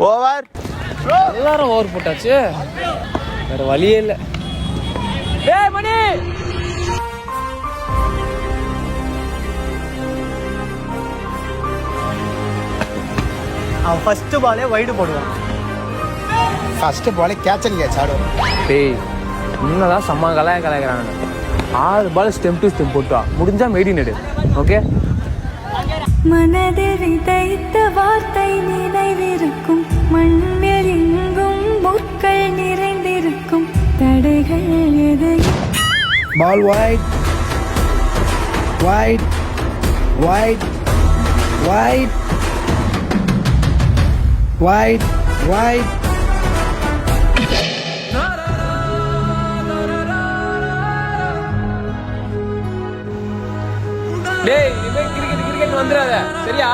Over. எல்லாரும் over போட்டாச்சு, வேற வழியே இல்லை. டேய் மணி, அவன் ஃபர்ஸ்ட் பாலே வைடு போடுவான். ஃபர்ஸ்ட் பாலே கேட்ச் அண்ட் கேட்ச் ஆடுவான். டேய் முன்னதான் செம்ம கலாய்க்கிறாங்க. 6 பால் ஸ்டெம் டு ஸ்டெம் போட்டா முடிஞ்சா மெய்டி நெடு. ஓகே, மனதில் விதைத்த வார்த்தை நினைவிருக்கும், மண்ணில் எங்கும் முற்கள் நிறைந்திருக்கும், தடைகள் எதையும். Ball wide wide wide wide wide wide. டேய் இனிமே கிரிக்கெட் வந்துடாத சரியா?